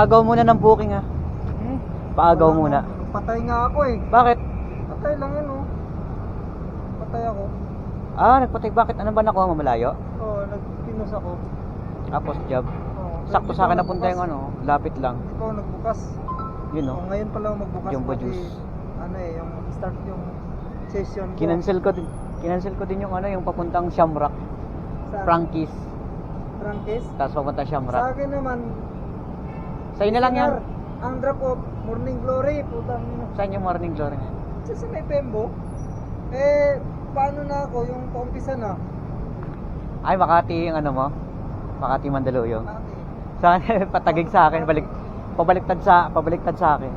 Paagaw muna ng booking ha. Paagaw muna. Patay nga ako eh. Bakit? Patay lang yun oh. Patay ako. Nagpatay. Bakit? Ano ba nakuha mo malayo? Oo, nagkinos ako. Post job. Oo. Sakto sa akin napunta yung ano, lapit lang. Ikaw nagbukas. Yun Oh, oh. ngayon pa lang magbukas. Jumbo pati, juice. Ano eh, yung start yung session ko. Kinancel ko din yung ano, yung papuntang Shamrock. Saan? Frankie's. Frankie's? Tapos papunta Sa Shamrock. akin naman, Sa'yo na lang yan. ang drop off, Morning Glory, putang ina. Saan yung morning glory nga? Sa may Pembo. Eh, paano na ako, yung paumpisa na? Ay, Makati yung ano mo? Makati Mandaluyong. Pati. Saan patagig sa akin, pabaliktad sa akin.